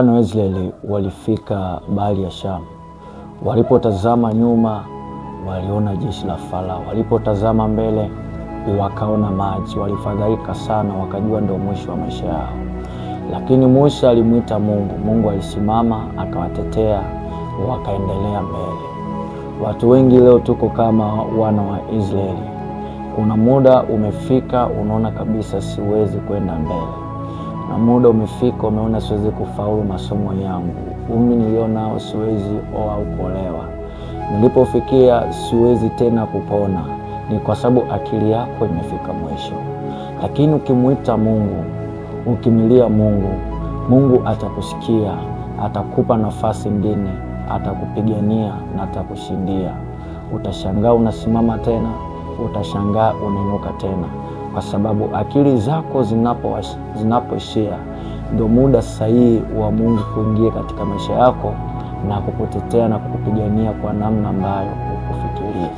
Wana wa Israeli walifika bahari ya Shamu. Walipotazama nyuma waliona jeshi la Farao. Walipotazama mbele wakaona maji. Walifadhaika sana, wakajua ndio mwisho wa maisha yao. Lakini Musa alimuita Mungu. Mungu alisimama akawatetea, wakaendelea mbele. Watu wengi leo tuko kama wana wa Israeli. Kuna muda umefika unaona kabisa siwezi kwenda mbele. Na muda umefika umeona siwezi kufaulu masomo yangu. Umri nilionao siwezi oa au kuolewa. Nilipofikia siwezi tena kupona. Ni kwa sababu akili yako imefika mwisho. Lakini ukimuita Mungu, ukimilia Mungu, Mungu atakusikia, atakupa nafasi nyingine, atakupigania na atakushindia. Utashangaa unasimama tena, utashangaa unainuka tena. Kwa sababu akili zako zinapoishia ndio muda sahihi wa Mungu kuingia katika maisha yako na kukutetea na kukupigania kwa namna ambayo hukufikiria.